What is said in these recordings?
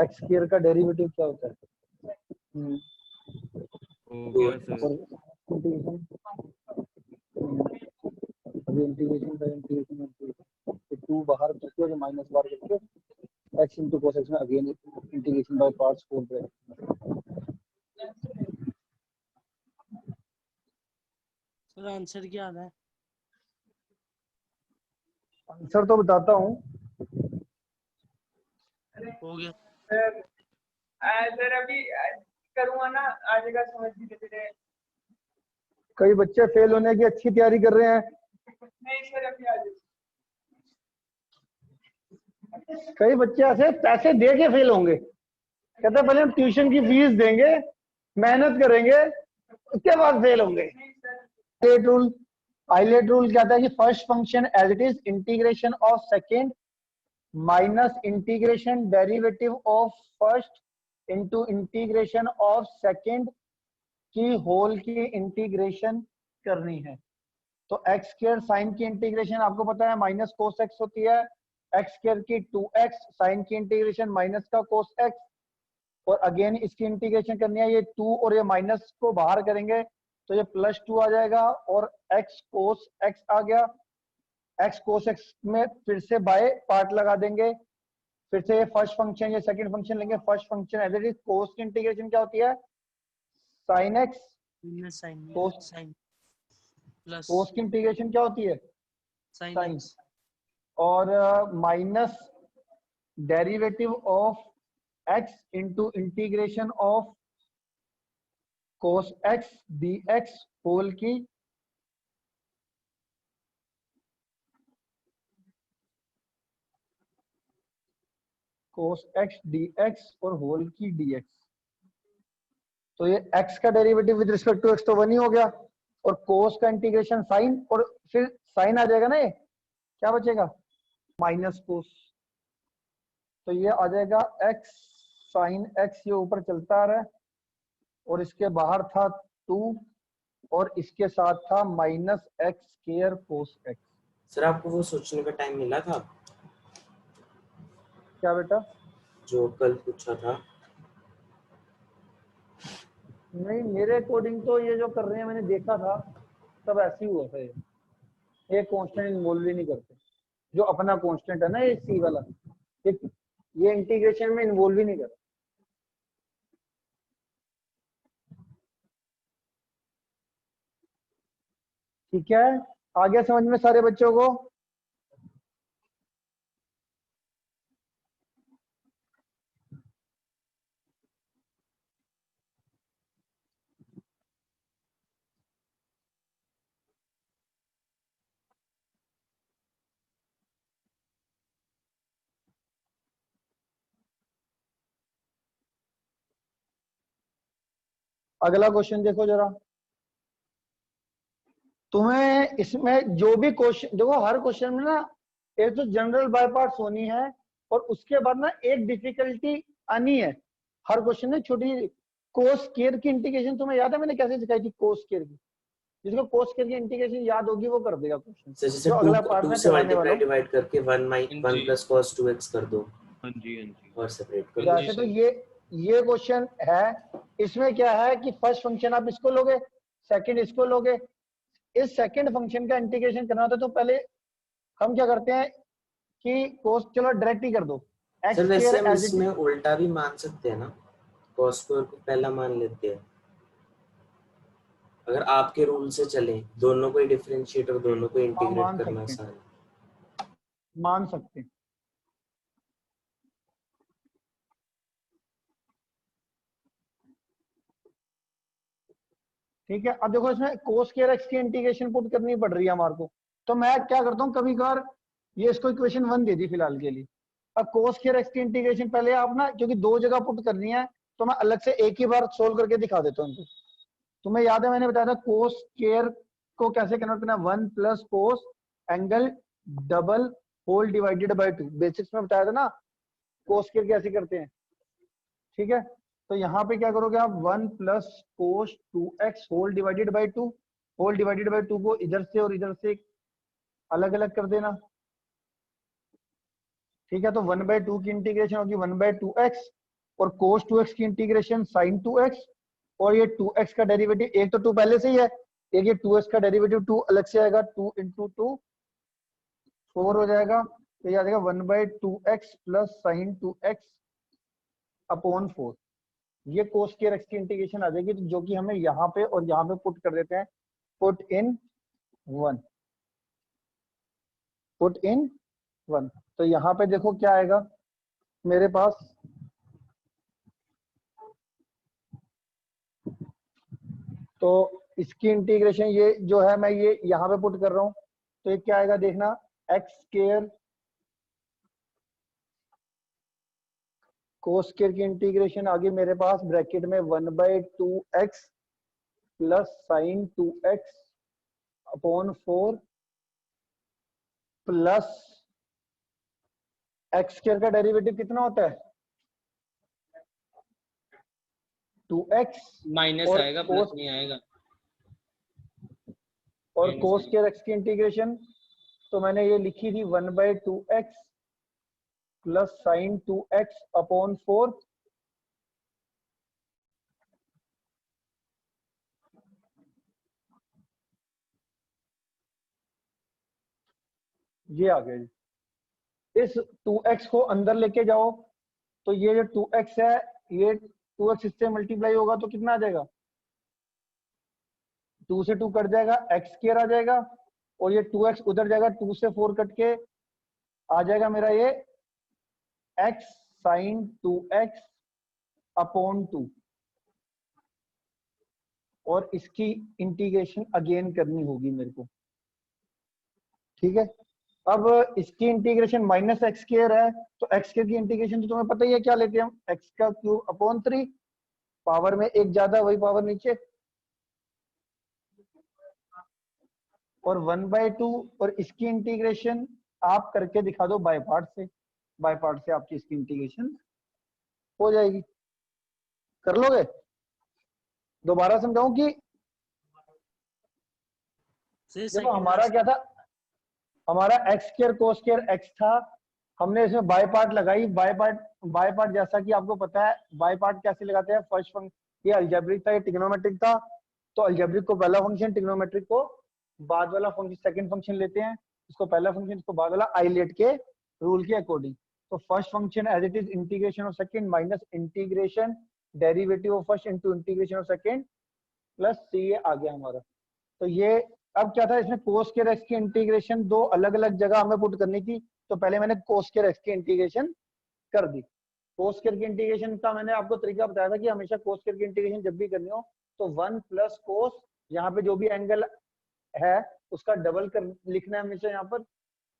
X square का derivative क्या होता है? इंटीग्रेशन तो 2 बाहर करके और माइनस बाहर करके x into cos x में again integration by parts 4 bracket. Sir answer क्या आ रहा है? आंसर तो बताता हूँ। हो गया सर अभी करूँगा ना, आ जाएगा समझ धीरे। कई बच्चे फेल होने की अच्छी तैयारी कर रहे हैं। नहीं सर अभी आ जाएगा। कई बच्चे ऐसे पैसे दे के फेल होंगे, कहते हैं पहले हम ट्यूशन की फीस देंगे, मेहनत करेंगे, उसके बाद फेल होंगे। आइलेट रूल कहता है कि first function as it is integration of second minus integration derivative of first into integration of second की होल की इंटीग्रेशन करनी है। तो एक्स स्क्वायर साइन की इंटीग्रेशन आपको पता है माइनस कोस एक्स होती है, एक्स स्क्वायर की 2x साइन की इंटीग्रेशन माइनस का कोस एक्स, और अगेन इसकी इंटीग्रेशन करनी है, ये 2 और ये माइनस को बाहर करेंगे तो ये +2 आ जाएगा और x कोस x आ गया। x कोस x में फिर से बाय पार्ट लगा देंगे, फिर से ये फर्स्ट फंक्शन ये सेकंड फंक्शन लेंगे। First function as it is cos की इंटीग्रेशन क्या होती है? Sine x cos plus cos की इंटीग्रेशन क्या होती है? साइन x और minus derivative of x into integration of cos x dx whole की कोस x dx और होल की dx। तो ये x का derivative with respect to x तो 1 ही हो गया, और कोस का इंटीग्रेशन साइन, और फिर साइन आ जाएगा ना, ये क्या बचेगा? Minus cos. तो ये आ जाएगा x साइन x, ये ऊपर चलता आ रहा है, और इसके बाहर था 2 और इसके साथ था minus x square cos x. Sir आपको वो सोचने का टाइम मिला था? क्या बेटा? जो कल पूछा था। नहीं, मेरे अकॉर्डिंग तो ये जो कर रहे हैं मैंने देखा था सब ऐसे ही हुआ था। ये कांस्टेंट इन्वॉल्व ही नहीं करते, जो अपना कांस्टेंट है ना ये सी वाला, ये इंटीग्रेशन में इन्वॉल्व ही नहीं करते। ठीक है, आ गया समझ में सारे बच्चों को? अगला क्वेश्चन देखो जरा। तुम्हें इसमें जो भी क्वेश्चन देखो, हर क्वेश्चन में ना एक तो जनरल बाय पार्ट्स होनी है और उसके बाद ना एक डिफिकल्टी आनी है हर क्वेश्चन में। छोटी कोस स्क्वायर की इंटीग्रेशन तुम्हें याद है मैंने कैसे सिखाई थी? कोस स्क्वायर की, जिसको कोस स्क्वायर की इंटीग्रेशन याद होगी वो कर देगा क्वेश्चन। जो अगला पार्ट में कराने वाला हूं, डिवाइड करके 1 प्लस cos 2x कर दो। हाँ जी और सेपरेट कर जैसे दो। तो ये क्वेश्चन है, इसमें क्या है कि फर्स्ट फंक्शन आप इसको लोगे, सेकंड इसको लोगे। इस सेकंड फंक्शन का इंटीग्रेशन करना होता है तो पहले हम क्या करते हैं कि कोस, चलो डायरेक्ट ही कर दो। सर वैसे हम इसमें उल्टा भी मान सकते हैं ना, cos स्क्वायर को पहला मान लेते हैं। अगर आपके रूल से चले, दोनों को डिफरेंशिएट और दोनों को इंटीग्रेट करना आसान है। मान सकते हैं। ठीक है, अब देखो इसमें कोस स्क्वायर एक्स की इंटीग्रेशन पुट करनी पड़ रही है हमारे को, तो मैं क्या करता हूँ कभी कभार ये इसको इक्वेशन 1 दे दी फिलहाल के लिए। अब कोस स्क्वायर एक्स की इंटीग्रेशन पहले आप ना, क्योंकि 2 जगह पुट करनी है तो मैं अलग से एक ही बार सोल्व करके दिखा देता हूँ। तुम्हें याद है मैंने बताया था कोस स्क्वायर को कैसे कन्वर्ट करना है? 1 plus cos angle double whole divided by 2, basics में बताया था ना कोस स्क्वायर कैसे करते हैं। ठीक है, तो यहाँ पे क्या करोगे आप? 1 plus cos 2x whole divided by 2, whole divided by 2 को इधर से और इधर से अलग अलग कर देना। ठीक है, तो 1/2 की इंटीग्रेशन होगी 1/2x, और cos 2x की इंटीग्रेशन sin 2x, और ये 2x का डेरिवेटिव, एक तो 2 पहले से ही है, एक ये 2x का डेरिवेटिव 2 अलग से आएगा, 2 × 2 4 हो जाएगा, तो ये आ जाएगा 1/2x plus sin 2x upon 4। ये cos square x की इंटीग्रेशन आ जाएगी, तो जो कि हमें यहाँ पे और यहाँ पे पुट कर देते हैं, पुट इन 1, तो यहाँ पे देखो क्या आएगा मेरे पास, तो इसकी इंटीग्रेशन ये जो है मैं ये यहाँ पे पुट कर रहा हूँ, तो ये क्या आएगा देखना, एक्स स्क्वायर कोस स्क्वायर की इंटीग्रेशन आ गई मेरे पास ब्रैकेट में 1/2x plus sin 2x upon 4 plus x square का डेरिवेटिव कितना होता है 2x, माइनस और आएगा प्लस नहीं आएगा, और minus cos आएगा। स्क्वायर x की इंटीग्रेशन तो मैंने ये लिखी थी 1/2x plus sin 2x upon 4 ये आ गया जी। इस 2x को अंदर लेके जाओ, तो ये जो 2x है ये 2x इससे मल्टीप्लाई होगा तो कितना आ जाएगा, 2 से 2 कट जाएगा, एक्स स्क्वायर आ जाएगा, और ये 2x उधर जाएगा, 2 से 4 कट के आ जाएगा मेरा ये x sin 2x अपॉन 2, और इसकी इंटीग्रेशन अगेन करनी होगी मेरे को। ठीक है, अब इसकी इंटीग्रेशन माइनस एक्स स्क्वायर है, तो एक्स स्क्वायर की इंटीग्रेशन तो तुम्हें पता ही है क्या लेते हैं हम, एक्स का क्यूब अपॉन 3, पावर में एक ज्यादा वही पावर नीचे, और 1/2, और इसकी इंटीग्रेशन आप करके दिखा दो बाय पार्ट से आपकी इसकी इंटीग्रेशन हो जाएगी। कर लोगे? दोबारा समझाऊं कि देखो हमारा क्या था, हमारा x square cos square x था, हमने इसमें बाय पार्ट लगाई, बाय पार्ट जैसा कि आपको पता है बाय पार्ट कैसे लगाते हैं, फर्स्ट फंक्शन ये अलजेब्रिक था, ये ट्रिग्नोमेट्रिक था, तो अलजेब्रिक को पहला फंक्शन, ट्रिग्नोमेट्रिक को बाद वाला फंक्शन, सेकंड फंक्शन लेते हैं, इसको पहला फंक्शन, इसको बाद वाला, आइलेट के रूल के अकॉर्डिंग। तो first function as it is integration of second minus integration derivative of first into integration of second plus C, ये आ गया हमारा। तो ये अब क्या था, इसमें कोस स्क्वायर एक्स की इंटीग्रेशन दो अलग अलग जगह हमें पुट करनी थी, तो पहले मैंने कोस स्क्वायर एक्स की इंटीग्रेशन कर दी। कोस स्क्वायर की इंटीग्रेशन का मैंने आपको तरीका बताया था कि हमेशा कोस स्क्वायर की इंटीग्रेशन जब भी करनी हो तो 1 प्लस कोस, यहाँ पे जो भी एंगल है उसका डबल कर लिखना है हमेशा यहाँ पर,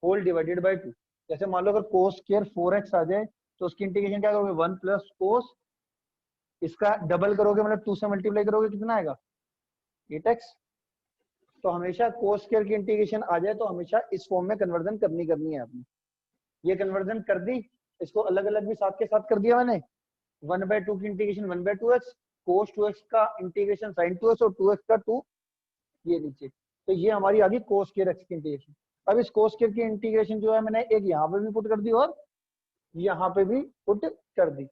होल डिवाइडेड बाय 2। जैसे मान लो अगर कोस स्क्वायर 4x आ जाए तो उसकी इंटीग्रेशन क्या करोगे, 1 प्लस कोस, इसका डबल करोगे मतलब 2 से मल्टीप्लाई करोगे, कितना आएगा 8x। तो हमेशा कोस स्क्वायर की इंटीग्रेशन आ जाए तो हमेशा इस फॉर्म में कन्वर्जन करनी है आपने। ये कन्वर्जन कर दी, इसको अलग अलग भी साथ के साथ कर दिया मैंने, 1/2 की इंटीग्रेशन 1/2x, cos 2x का इंटीग्रेशन sin 2x, और 2x का 2 ये नीचे, तो ये हमारी आ गई cos स्क्वायर x की इंटीग्रेशन। अब इस cos स्क्वायर की इंटीग्रेशन जो है मैंने एक यहाँ पे भी पुट कर दी और यहाँ पे भी पुट कर दी,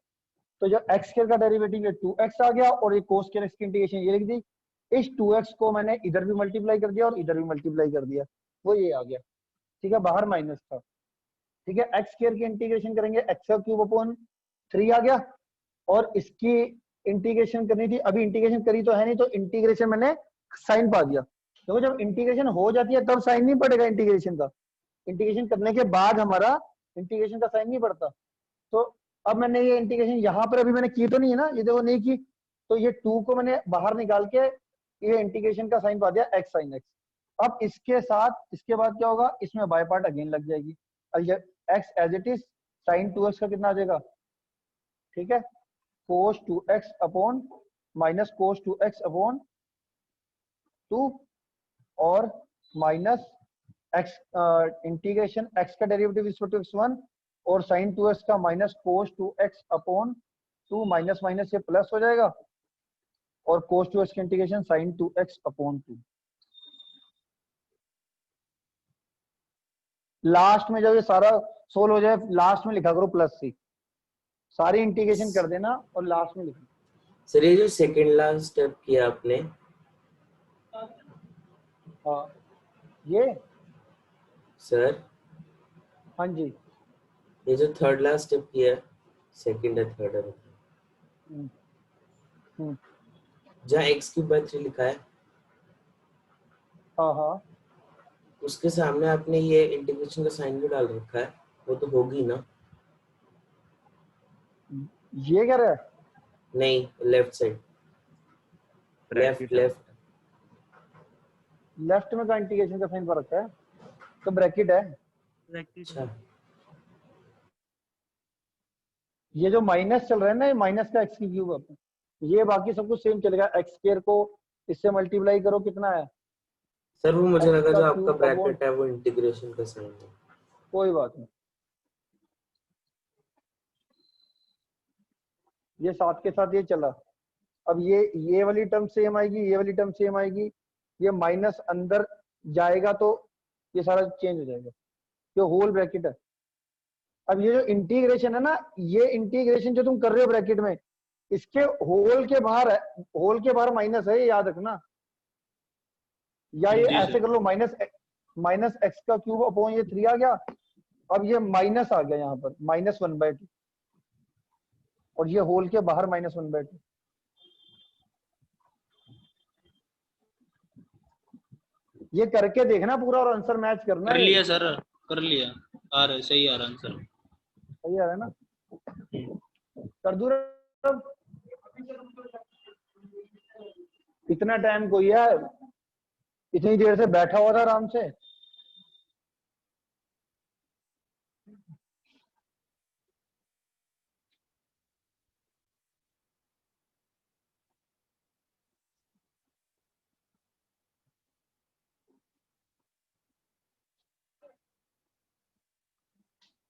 तो जो x स्क्वायर का डेरिवेटिव है 2x आ गया, और ये cos स्क्वायर x की इंटीग्रेशन ये लिख दी, इस 2x को मैंने इधर भी मल्टीप्लाई कर दिया और इधर भी मल्टीप्लाई कर दिया, वो ये आ गया। ठीक है, बाहर माइनस था। ठीक है, एक्स स्क्वायर की इंटीग्रेशन करेंगे, एक्स का क्यूब अपॉन 3 आ गया, और इसकी इंटीग्रेशन करनी थी, अभी इंटीग्रेशन करी तो है नहीं, तो इंटीग्रेशन मैंने साइन पा दिया। तो जब इंटीग्रेशन हो जाती है तब साइन नहीं पड़ेगा इंटीग्रेशन का, इंटीग्रेशन करने के बाद हमारा इंटीग्रेशन का साइन नहीं पड़ता। तो अब मैंने ये इंटीग्रेशन यहाँ पर अभी मैंने की तो नहीं है ना, ये देखो नहीं की, तो ये 2 को मैंने बाहर निकाल के ये इंटीग्रेशन का साइन पा दिया x sin x। अब इसके साथ इसके बाद क्या होगा, इसमें बाय पार्ट अगेन लग जाएगी, x as it is sin 2x का कितना आ जाएगा, ठीक है, cos 2x upon minus cos 2x upon 2, और माइनस x इंटीग्रेशन x का डेरिवेटिव इज टू x1, और sin 2x का minus cos 2x upon 2, minus minus ये प्लस हो जाएगा, और cos 2x की integration sin 2x upon 2। Last में जब ये सारा सोल्व हो जाए लास्ट में लिखा करो प्लस सी, सारी इंटीग्रेशन कर देना और लास्ट में लिखना। सर ये जो सेकंड लास्ट स्टेप किया आपने, हाँ ये, सर हाँ जी, ये जो थर्ड लास्ट स्टेप किया, सेकंड है थर्ड है, हम्म, हम्म, जहाँ x³/3 लिखा है हाँ हाँ, उसके सामने आपने ये इंटीग्रेशन का साइन भी डाल रखा है, वो तो होगी ना? ये क्या रहा है? नहीं, left side, left left. Left में का इंटीग्रेशन का साइन पर रखा है तो ब्रैकेट है। अच्छा, ये जो माइनस चल रहा है ना, ये माइनस का एक्स की क्यूब है, ये बाकी सब कुछ सेम चलेगा। एक्स स्क्वायर को इससे मल्टीप्लाई करो, कितना है? सर वो मुझे X लगा का जो आपका क्यूब ब्रैकेट है वो इंटीग्रेशन का साइन है। कोई बात नहीं, ये साथ के साथ ये चला। अब ये वाली टर्म सेम आएगी, ये वाली टर्म सेम आएगी, ये माइनस अंदर जाएगा तो ये सारा चेंज हो जाएगा, जो होल ब्रैकेट है। अब ये जो इंटीग्रेशन है ना, ये इंटीग्रेशन जो तुम कर रहे हो ब्रैकेट में, इसके होल के बाहर है, होल के बाहर माइनस है, ये याद रखना। या ये ऐसे कर लो, माइनस एक्स का क्यूब अपॉन ये 3 आ गया। अब ये माइनस आ गया यहाँ पर, -1/2, और ये होल के बाहर -1/2। ये करके देखना पूरा और आंसर मैच करना। कर लिया सर, कर लिया, आ रहा है, सही आ रहा आंसर। सही आ रहा है ना? कर दूं अब? इतना टाइम कोई है, इतनी देर से बैठा हुआ था आराम से।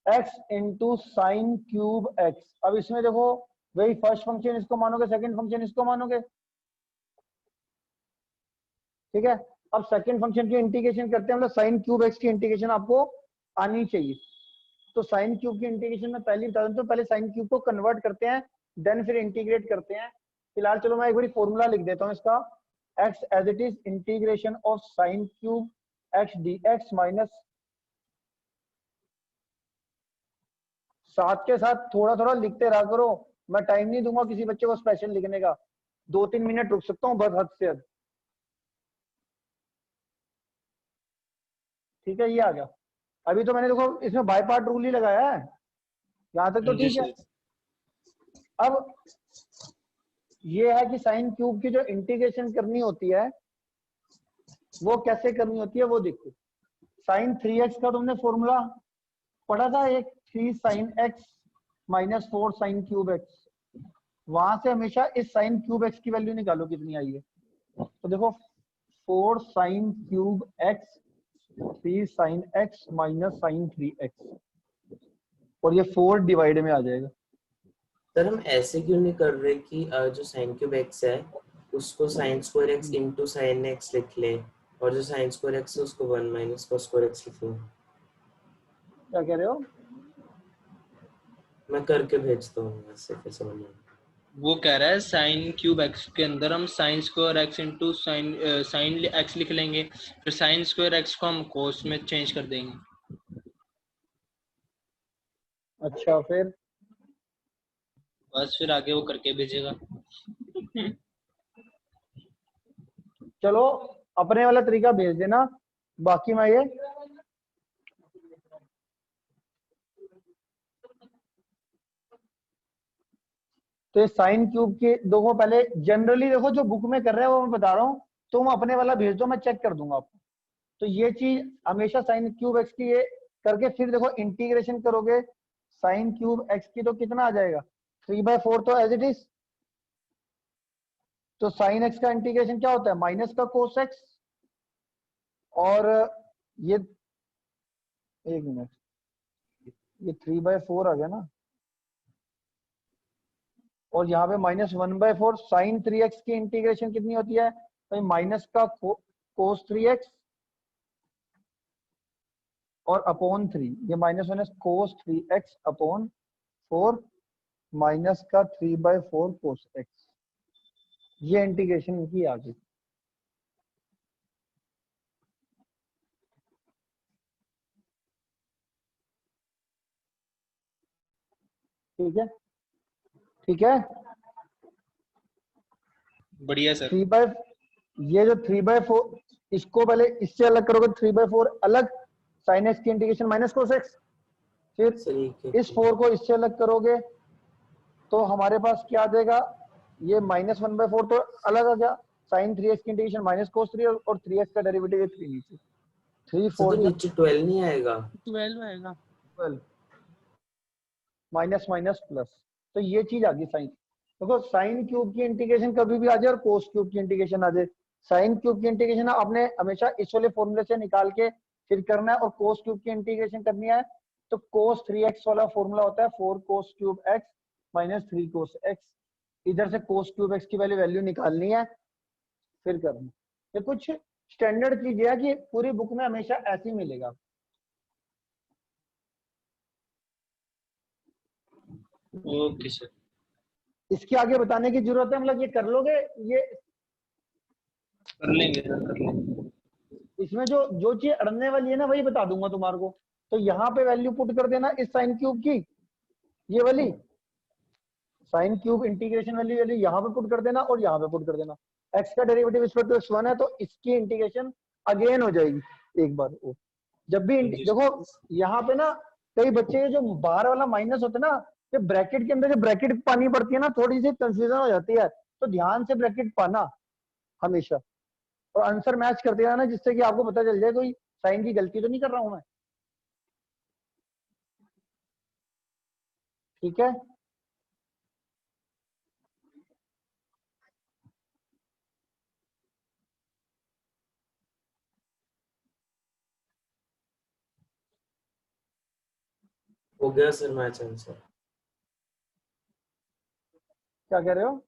x into sine cube x। अब इसमें देखो, वही फर्स्ट फंक्शन इसको मानोगे, सेकंड फंक्शन इसको मानोगे, ठीक है। अब सेकंड फंक्शन की इंटीग्रेशन करते हैं, मतलब साइन क्यूब x की इंटीग्रेशन आपको आनी चाहिए। तो साइन क्यूब की इंटीग्रेशन में पहले बता दूं, तो पहले साइन क्यूब को कन्वर्ट करते हैं, देन फिर इंटीग्रेट करते हैं। फिलहाल चलो मैं एक बार फॉर्मूला लिख देता हूँ इसका। x as it is integration of sine cube x dx minus, साथ के साथ थोड़ा थोड़ा लिखते रहा करो, मैं टाइम नहीं दूंगा किसी बच्चे को स्पेशल लिखने का, 2-3 मिनट रुक सकता हूँ बस, हद से हद। ठीक है, ये आ गया। अभी तो मैंने देखो इसमें बाय पार्ट रूल ही लगाया है, यहां तक तो जी ठीक है। सर। अब ये है कि साइन क्यूब की जो इंटीग्रेशन करनी होती है वो कैसे करनी होती है वो देखो। साइन 3x का तुमने फॉर्मूला पढ़ा था, एक 3 sin x minus 4 sin cube x। वहां से हमेशा इस साइन क्यूब x की वैल्यू निकालो कितनी आई है। तो देखो 4 sin cube x 3 sin x minus sin 3x, और ये 4 डिवाइड में आ जाएगा। सर हम ऐसे क्यों नहीं कर रहे कि जो साइन क्यूब x है उसको sine square x into sine x लिख लें, और जो साइन स्क्वायर x है उसको 1 माइनस cos स्क्वायर x लिख लें? क्या कह रहे हो? मैं करके भेजता हूँ ऐसे, कैसे समझ में? वो कह रहा है साइन क्यूब एक्स के अंदर हम sine square x into sine x लिख लेंगे, फिर साइन स्क्वायर एक्स को हम कोस में चेंज कर देंगे। अच्छा, फिर बस फिर आगे वो करके भेजेगा। चलो अपने वाला तरीका भेज देना, बाकी मैं ये तो ये साइन क्यूब के देखो, पहले जनरली देखो जो बुक में कर रहे हैं वो मैं बता रहा हूँ, तुम अपने वाला भेज दो, मैं चेक कर दूंगा आपको। तो ये चीज हमेशा साइन क्यूब एक्स की ये करके फिर देखो इंटीग्रेशन करोगे साइन क्यूब एक्स की, तो कितना आ जाएगा? 3/4 तो एज इट इज। तो साइन एक्स का इंटीग्रेशन क्या होता है? माइनस का कोस एक्स, और ये एक मिनट, ये 3/4 आ गया ना, और यहाँ पे -1/4 साइन 3x की इंटीग्रेशन कितनी होती है? तो माइनस का कोस 3x और अपॉन 3, ये -1 cos 3x अपॉन 4 माइनस का 3/4 cos x, ये इंटीग्रेशन की आ गई। ठीक है, ठीक है। बढ़िया सर। 3/, ये जो 3/4, इसको पहले इससे अलग करोगे, 3/4 अलग sin x की इंटीग्रेशन माइनस cos x, फिर इस 4 को इससे अलग करोगे तो हमारे पास क्या आ जाएगा, ये -1/4 तो अलग आ गया, sin 3x की इंटीग्रेशन माइनस cos 3 और 3x का डेरिवेटिव है 3 नीचे, 3 4 तो नीचे 12 नहीं आएगा? 12 आएगा। 12 माइनस माइनस प्लस, तो ये चीज आ गई साइन। देखो साइन क्यूब की इंटीग्रेशन कभी भी आ जाए और कोस क्यूब की इंटीग्रेशन आ जाए। साइन क्यूब की इंटीग्रेशन आपने हमेशा इस वाले फॉर्मूले से निकाल के फिर करना है, और कोस क्यूब की इंटीग्रेशन करनी है तो कोस 3x वाला फॉर्मूला होता है 4 कोस क्यूब x माइनस 3 कोस x, इधर से कोस क्यूब x की वैल्यू निकालनी है फिर करनी। ये कुछ स्टैंडर्ड चीज है कि पूरी बुक में हमेशा ऐसे ही मिलेगा। Okay sir. इसके आगे बताने की जरूरत है, मतलब ये कर लोगे, ये कर लेंगे सर, कर लेंगे। इसमें जो जो चीज अड़ने वाली है ना वही बता दूंगा तुम्हारे को। तो यहाँ पे वैल्यू पुट कर देना इस साइन क्यूब की, ये वाली साइन क्यूब इंटीग्रेशन वाली वैल्यू यहाँ पे पुट कर देना और यहाँ पे पुट कर देना। x का डेरिवेटिव इस पर +1 है तो इसकी इंटीग्रेशन अगेन हो जाएगी एक बार वो। जब भी देखो यहाँ पे ना कई बच्चे जो बाहर वाला माइनस होता है ना, ये ब्रैकेट के अंदर जो ब्रैकेट पानी पड़ती है ना, थोड़ी सी कंफ्यूजन हो जाती है, तो ध्यान से ब्रैकेट पाना हमेशा और आंसर मैच करते जाना, जिससे कि आपको पता चल जाए कोई साइन की गलती तो नहीं कर रहा हूं मैं। ठीक है, हो गया सर मैच आंसर। क्या कह रहे हो?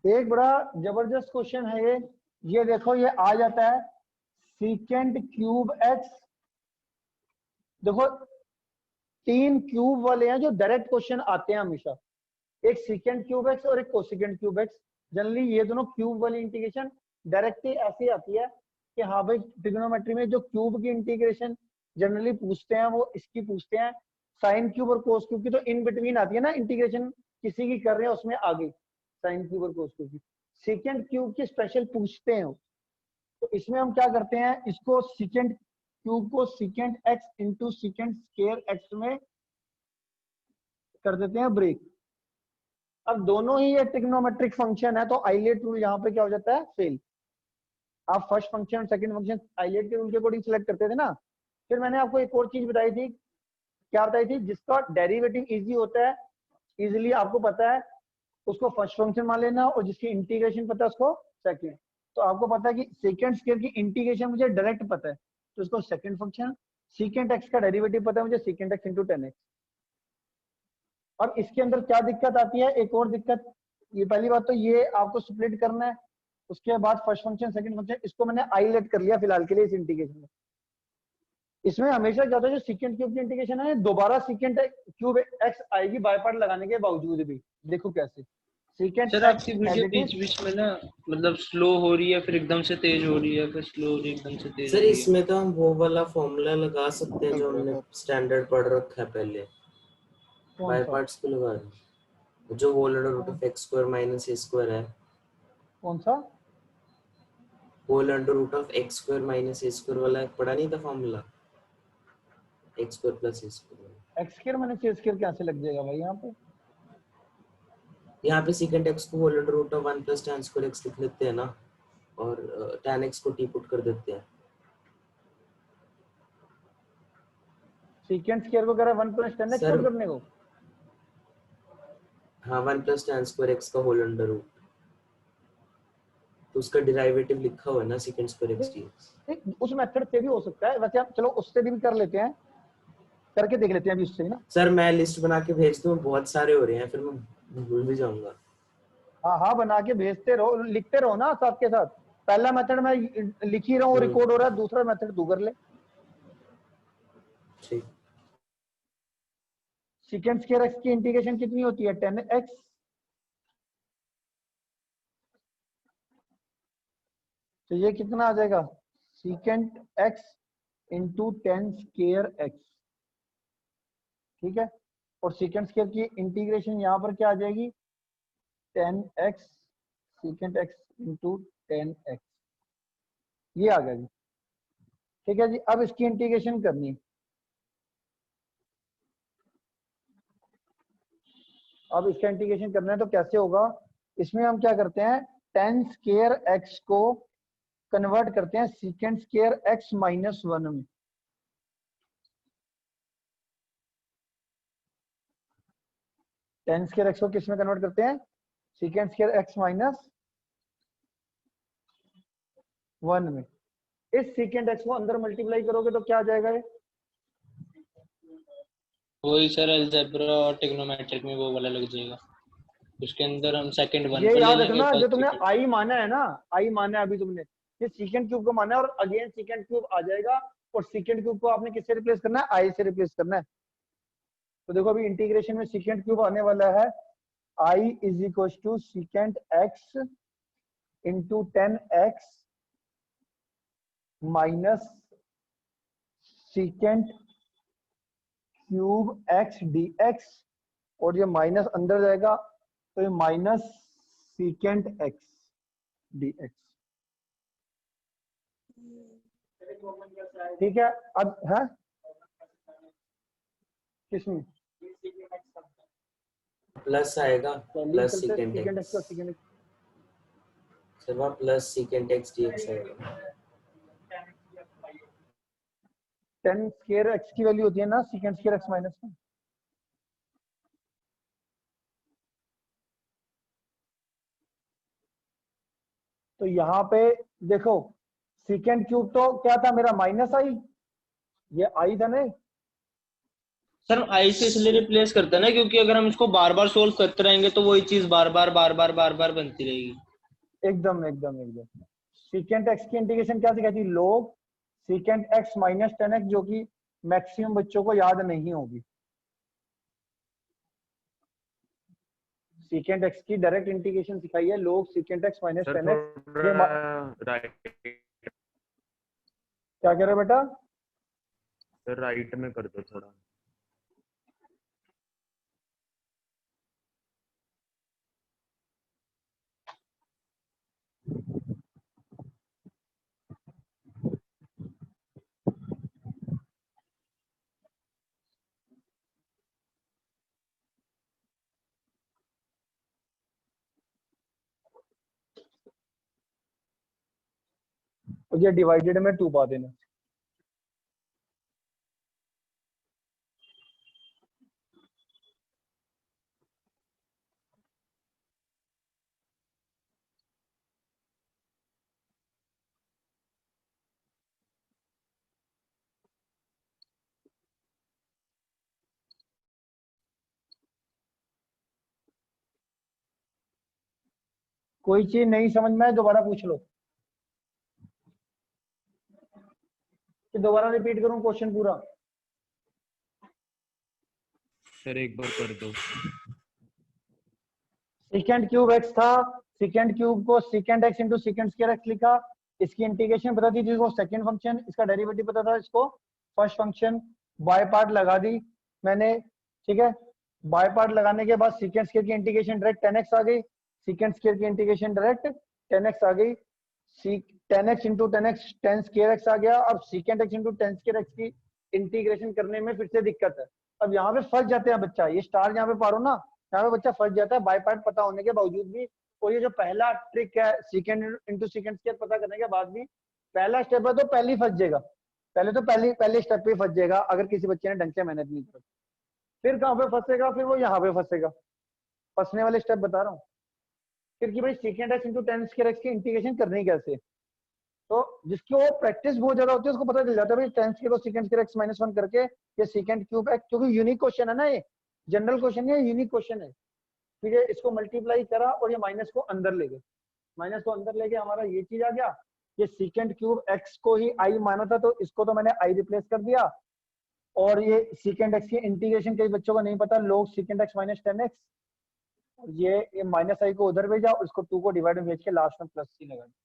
एक बड़ा जबरदस्त क्वेश्चन है ये देखो, ये आ जाता है सीकेंट क्यूब एक्स। देखो 3 क्यूब वाले हैं जो डायरेक्ट क्वेश्चन आते हैं हमेशा, एक सीकेंट क्यूब एक्स और एक कोसिकेंट क्यूब एक्स। जनरली ये दोनों क्यूब वाली इंटीग्रेशन डायरेक्टली ऐसी आती है कि हाँ भाई ट्रिग्नोमेट्री में जो क्यूब की इंटीग्रेशन जनरली पूछते हैं वो इसकी पूछते हैं। साइन क्यूब और कोस क्यूब की तो इन बिटवीन आती है ना इंटीग्रेशन, किसी की कर रहे हैं उसमें आगे साइन क्यूब और कोस क्यूब की। सीकेंट क्यूब की स्पेशल पूछते हैं, तो इसमें हम क्या करते हैं, इसको सीकेंट क्यूब को secant x into secant square x में कर देते हैं ब्रेक। अब दोनों ही ये ट्रिग्नोमेट्रिक फंक्शन है तो आइलेट रूल यहाँ पे क्या हो जाता है, फेल। आप फर्स्ट फंक्शन और सेकंड फंक्शन आइलेट के रूल के अकॉर्डिंग सिलेक्ट करते थे ना। फिर मैंने आपको एक और चीज बताई थी, क्या बताई थी, जिसका डेरिवेटिव इजी होता है, इजीली आपको पता है, उसको फर्स्ट फंक्शन मान लेना, और जिसकी इंटीग्रेशन पता है उसको सेकंड। तो आपको पता है कि सेकंड स्क्वायर की इंटीग्रेशन मुझे डायरेक्ट पता है तो उसको सेकंड फंक्शन, सीकेंट एक्स का डेरिवेटिव पता है मुझे सीकेंट एक्स इंटू 10x। अब इसके अंदर क्या दिक्कत आती है, एक और दिक्कत, ये पहली बात तो ये आपको स्प्लिट करना है, उसके बाद फर्स्ट फंक्शन सेकंड फंक्शन, इसको मैंने आइलेट कर लिया फिलहाल के लिए इस इंटीग्रेशन में। इसमें हमेशा क्या होता है, जो सीकेंट क्यूब की इंटीग्रेशन है दोबारा सीकेंट क्यूब एक्स आएगी बाय पार्ट लगाने के बावजूद भी। देखो कैसे सीकेंट सर आपकी वीडियो बीच बीच में ना मतलब स्लो हो रही है, फिर एकदम से तेज हो रही है, फिर स्लो हो रही है, एकदम से तेज हो सर रही है। इसमें तो हम वो वाला फॉर्मूला लगा सकते हैं जो हमने स्टैंडर्ड पढ़ रखा है पहले, बाय पार्ट्स को लगा दें, जो whole under root of x square minus a square है। कौन सा? Whole under root of x square minus a square वाला पढ़ा नहीं था formula, x square plus a square. X square minus a square कैसे लग जाएगा भाई यहाँ पे? यहाँ पे सेकंड x को whole under root of 1 plus tan square x लिख लेते हैं ना, और tan x को t पुट कर देते हैं। सीकेंट स्क्वायर को कह रहा है 1 प्लस 10x पुट करने को। हाँ 1 प्लस tan स्क्वायर x का होल अंडर रूट, तो उसका डेरिवेटिव लिखा हुआ है ना सेकंड स्क्वायर x dx। उस मेथड से भी हो सकता है वैसे, आप चलो उससे भी कर लेते हैं। करके देख लेते हैं अभी उससे ही ना। सर मैं लिस्ट बना के भेज दूं, बहुत सारे हो रहे हैं फिर मैं भूल भी जाऊंगा। हाँ हाँ, बना के भेजते रहो, लिखते रहो ना साथ के साथ। पहला मेथड मैं लिख ही रहा हूँ, रिकॉर्ड हो रहा है, दूसरा मेथड तू कर ले। ठीक। सीकेंट स्क्वायर एक्स की इंटीग्रेशन कितनी होती है 10x, तो ये कितना आ जाएगा secant x into 10 square x, ठीक है। और सीकेंट स्क्वायर की इंटीग्रेशन यहाँ पर क्या आ जाएगी 10x secant x into 10x, ये आ गया जी, ठीक है जी। अब इसकी इंटीग्रेशन करनी है, अब इसका इंटीग्रेशन करना है तो कैसे होगा, इसमें हम क्या करते हैं 10 स्क्वायर एक्स को कन्वर्ट करते हैं सीकेंट स्क्वायर एक्स माइनस 1 में। टेन स्क्वायर एक्स को किस में कन्वर्ट करते हैं सीकेंट स्क्वायर एक्स माइनस 1 में। इस सीकेंट एक्स को अंदर मल्टीप्लाई करोगे तो क्या आ जाएगा ये, वही सर अलजेब्रा और ट्रिग्नोमेट्रिक में वो वाला लग जाएगा, उसके अंदर हम सेकंड वन ये को ले याद लेंगे। रखना जो फर्स्ट तुमने सेकंड आई माना है ना, आई माना है अभी तुमने, ये सीकेंट क्यूब को माना है और अगेन सीकेंट क्यूब आ जाएगा, और सीकेंट क्यूब को आपने किससे रिप्लेस करना है आई से रिप्लेस करना है। तो देखो अभी इंटीग्रेशन में सीकेंट क्यूब आने वाला है, I is equal to secant x into 10x minus secant cube x dx, और ये माइनस अंदर जाएगा तो ये माइनस सीकेंट एक्स dx, ठीक है। अब है किसमें प्लस आएगा, plus secant secant x, x का सीकेंट एक्स, सर वहाँ प्लस सीकेंट एक्स डीएक्स आएगा। 10 स्क्वायर एक्स की वैल्यू होती है ना सीकेंट स्क्वायर एक्स माइनस में, तो यहाँ पे देखो सीकेंट क्यूब तो क्या था मेरा माइनस आई, ये आई था नहीं, सर आई से इसलिए रिप्लेस करते हैं ना क्योंकि अगर हम इसको बार बार सोल्व करते रहेंगे तो वही चीज बार बार बनती रहेगी। एकदम एकदम एकदम। सीकेंट एक्स की इंटीग्रेशन क्या थी लोग सीकेंट एक्स माइनस 10x, जो कि मैक्सिमम बच्चों को याद नहीं होगी। सीकेंट एक्स की डायरेक्ट इंटीग्रेशन सिखाई है लोग सीकेंट एक्स माइनस 10x। क्या कह रहे हो बेटा, सर राइट में कर दो थोड़ा। और ये डिवाइडेड में 2 पा देना, कोई चीज नहीं समझ में आए दोबारा पूछ लो, कि दोबारा रिपीट करूं क्वेश्चन पूरा। सर एक बार कर दो। सीकेंट क्यूब एक्स था, सीकेंट क्यूब को secant x into secant square x लिखा, इसकी इंटीग्रेशन पता थी जिसको सेकंड फंक्शन, इसका डेरिवेटिव पता था इसको फर्स्ट फंक्शन, बाय पार्ट लगा दी मैंने, ठीक है। बाय पार्ट लगाने के बाद सीकेंट स्क्वायर की इंटीग्रेशन डायरेक्ट 10x आ गई, सीकेंट स्क्वायर की इंटीग्रेशन डायरेक्ट 10x आ गई, 10x into 10x 10 square x आ गया। अब secant x into 10 square x की इंटीग्रेशन करने में फिर से दिक्कत है, अब यहाँ पे फंस जाते हैं बच्चा, ये स्टार यहाँ पे पारो ना, यहाँ पे बच्चा फंस जाता है बाय पार्ट पता होने के बावजूद भी। और ये जो पहला ट्रिक है सीकेंट इंटू सीकेंट स्क्वायर पता करने के बाद भी पहला स्टेप है तो पहले फंस जाएगा, पहले स्टेप पे फंस जाएगा अगर किसी बच्चे ने ढंग से मेहनत नहीं की। फिर कहाँ पे फंसेगा, फिर वो यहाँ पे फंसेगा, फंसने वाले स्टेप बता रहा हूँ फिर कि भाई secant x into 10 square x की इंटीग्रेशन करनी कैसे। तो जिसकी वो प्रैक्टिस बहुत ज्यादा होती है उसको पता चल जाता है भाई टेन की सेकंड स्क्वायर x माइनस 1 करके ये सेकंड क्यूब x, क्योंकि यूनिक क्वेश्चन है ना, ये जनरल क्वेश्चन है, यूनिक क्वेश्चन है। फिर ये इसको मल्टीप्लाई करा और ये माइनस को अंदर ले गए, माइनस को अंदर लेके हमारा ये चीज आ गया। ये सेकंड क्यूब x को ही i माना था तो इसको तो मैंने i रिप्लेस कर दिया, और ये सेकंड x की इंटीग्रेशन कई बच्चों को नहीं पता, log second x minus 10x, ये माइनस i को उधर भेजा और इसको 2 को डिवाइड में भेज के लास्ट में प्लस c लगा दिया।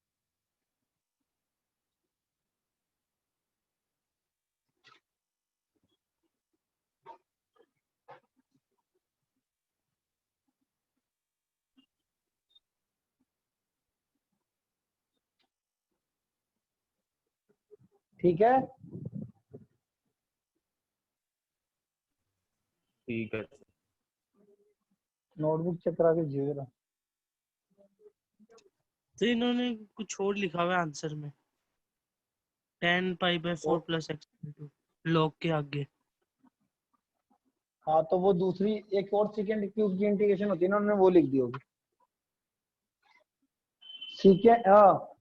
ठीक है, ठीक है नोटबुक चेक करा के दीजिए जरा। तो इन्होंने कुछ और लिखा हुआ है आंसर में, 10 pi by 4 plus x log के आगे। हाँ तो वो दूसरी एक और सेकंड क्यूब की इंटीग्रेशन होती है ना, उन्होंने वो लिख दी होगी। सेकंड, हाँ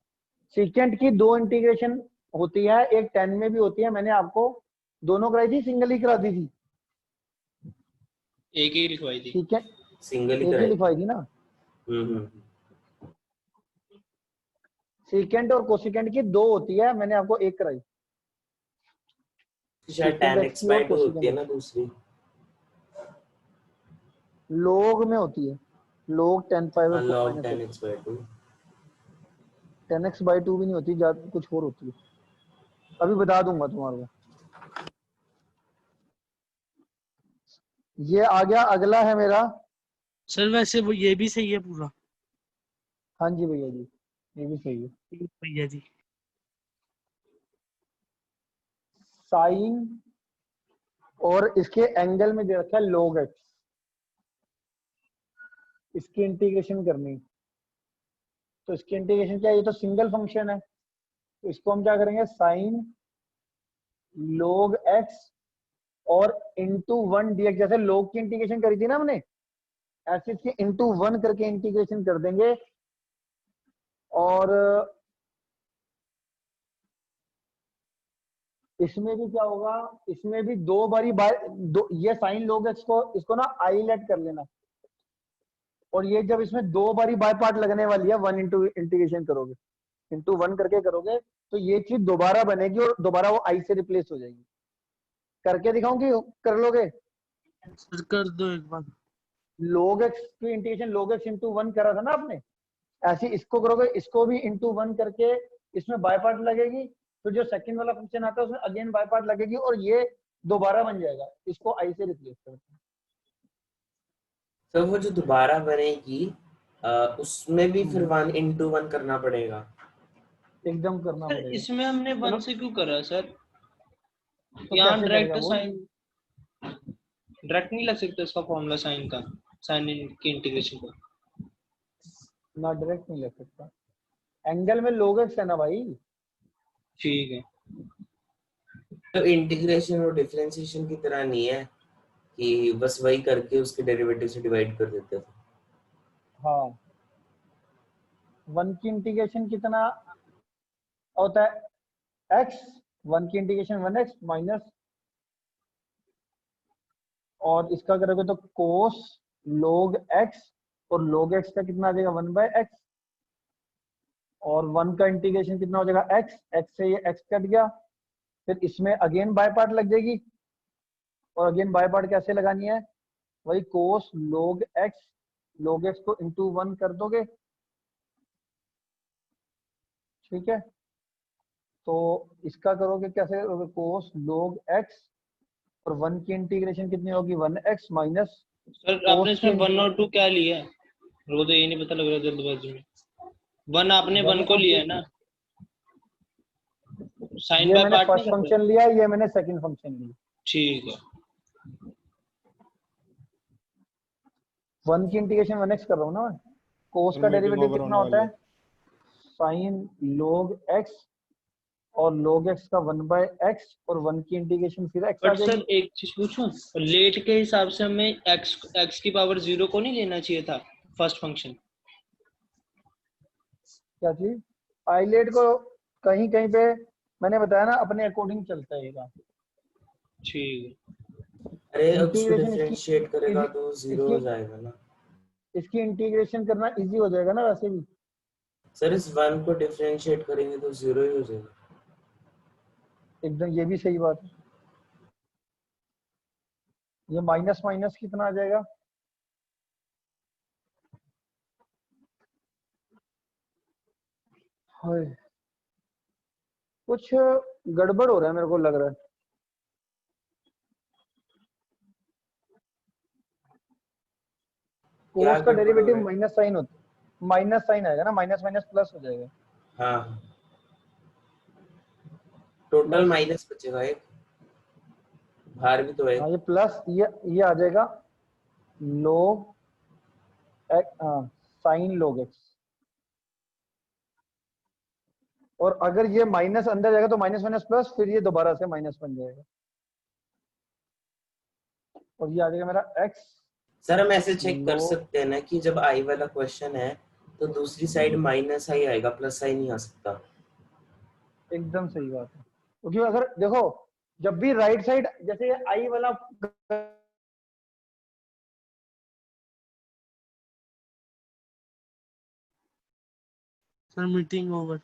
सेकंड की दो इंटीग्रेशन होती है, एक 10 में भी होती है, मैंने आपको दोनों कराई थी, सिंगल ही करा दी थी। एक ही लिखवाई थी, ठीक है, सिंगल ही एक ही कराई। लिखवाई थी ना। सेकंड और कोसेकेंड की दो होती है, मैंने आपको एक कराई। शायद tan x by 2 होती है ना दूसरी, लोग में होती है, लोग 10 pi by log tan x by 2। 10x by 2 भी नहीं होती, कुछ और होती है, अभी बता दूंगा तुम्हारे को। ये आ गया, अगला है मेरा। सर वैसे वो ये भी सही है पूरा? हाँ जी भैया जी, ये भी सही है। भैया जी साइन और इसके एंगल में दे रखा है log x, इसकी इंटीग्रेशन करनी, तो इसकी इंटीग्रेशन क्या है, ये तो सिंगल फंक्शन है, तो इसको हम क्या करेंगे, साइन log x और इंटू 1 dx, जैसे log की इंटीग्रेशन करी थी ना हमने, ऐसे इसकी इंटू 1 करके इंटीग्रेशन कर देंगे। और इसमें भी क्या होगा, इसमें भी दो बारी ये साइन log x को इसको ना आई लेट कर लेना, और ये जब इसमें दो बारी बाय पार्ट लगने वाली है, 1 इंटू इंटीग्रेशन करोगे, इंटू 1 करके करोगे तो ये चीज दोबारा बनेगी और दोबारा वो आई से रिप्लेस हो जाएगी। करके दिखाऊंगी, कर लोगे? सर कर दो एक बार। log x की इंटीग्रेशन log x इंटू 1 करा था ना आपने, ऐसे इसको करोगे, इसको भी इंटू 1 करके इसमें बाय पार्ट लगेगी, तो जो सेकंड वाला फंक्शन आता है उसमें अगेन बाय पार्ट लगेगी और ये दोबारा बन जाएगा, इसको आई से रिप्लेस करते हैं। तो वो जो दोबारा बनेगी उसमें भी फिर 1 इंटू 1 करना पड़ेगा। एकदम करना सर पड़ेगा। इसमें हमने 1 से क्यों करा सर? तो यहाँ कैसे डायरेक्ट करेगा वो? साइन डायरेक्ट नहीं लग सकता इसका फॉर्मूला साइन का, साइन की इंटीग्रेशन का? ना डायरेक्ट नहीं लग सकता, एंगल में log x है ना भाई। ठीक है, तो इंटीग्रेशन और डिफरेंशिएशन की तरह नहीं है कि बस वही करके उसके डेरिवेटिव से डिवाइड कर देते थे। हाँ, 1 की इंटीग्रेशन कितना होता है, x, 1 की इंटीग्रेशन 1x माइनस, और इसका करोगे तो कोस log x, और log x का कितना आ जाएगा 1/x, और 1 का इंटीग्रेशन कितना हो जाएगा x, x से ये x कट गया, फिर इसमें अगेन बाय पार्ट लग जाएगी, और अगेन बाय पार्ट कैसे लगानी है, वही कोस log x को इंटू 1 कर दोगे। ठीक है, तो इसका करोगे कैसे करोगे, कोस log x, और 1 की इंटीग्रेशन कितनी होगी 1x माइनस, सर आपने इसमें 1 और 2 क्या लिया है? वो तो ये नहीं पता लग रहा जल्दबाजी में। 1 आपने 1 को लिया है ना, साइन ये बाय मैंने पार्ट फर्स्ट नहीं फंक्शन लिया, ये मैंने सेकंड फंक्शन लिया। ठीक है, 1 की इंटीग्रेशन 1x कर रहा हूँ ना मैं, कोस का डेरिवेटिव कितना होता है, साइन log x, और log x का 1/x, और 1 की इंटीग्रेशन फिर x आ बट सर जाएगी। एक चीज पूछूं, लेट के हिसाब से हमें x की पावर 0 को नहीं लेना चाहिए था फर्स्ट फंक्शन? क्या चीज, आइलेट को कहीं कहीं पे मैंने बताया ना अपने अकॉर्डिंग चलता है ये काम। ठीक है। अरे अब उसको इंटीग्रेशन डिफरेंशिएट करेगा इसकी तो जीरो इसकी हो जाएगा ना इसकी इंटीग्रेशन करना इजी हो जाएगा ना वैसे भी। सर। इस 1 को डिफरेंशिएट करेंगे तो जीरो ही हो जाएगा। एकदम ये भी सही बात है। ये माइनस माइनस कितना आ जाएगा? हाय, कुछ गड़बड़ हो रहा है मेरे को लग रहा है। क्या कोस का गड़बड़ हो डेरिवेटिव रहा है? माइनस साइन होता, माइनस साइन आएगा ना, माइनस माइनस प्लस हो जाएगा। हाँ टोटल प्लस, माइनस बचेगा एक, बाहर भी तो है। हाँ ये प्लस, ये आ जाएगा log साइन log x। और अगर ये माइनस अंदर जाएगा तो माइनस माइनस प्लस, फिर ये दोबारा से माइनस बन जाएगा और ये आ जाएगा मेरा x सर हम ऐसे चेक कर log। सकते हैं ना कि जब आई वाला क्वेश्चन है तो दूसरी साइड माइनस आई आएगा, प्लस आई नहीं आ सकता। एकदम सही बात है, क्योंकि अगर देखो जब भी राइट साइड जैसे ये आई वाला, सर मीटिंग ओवर।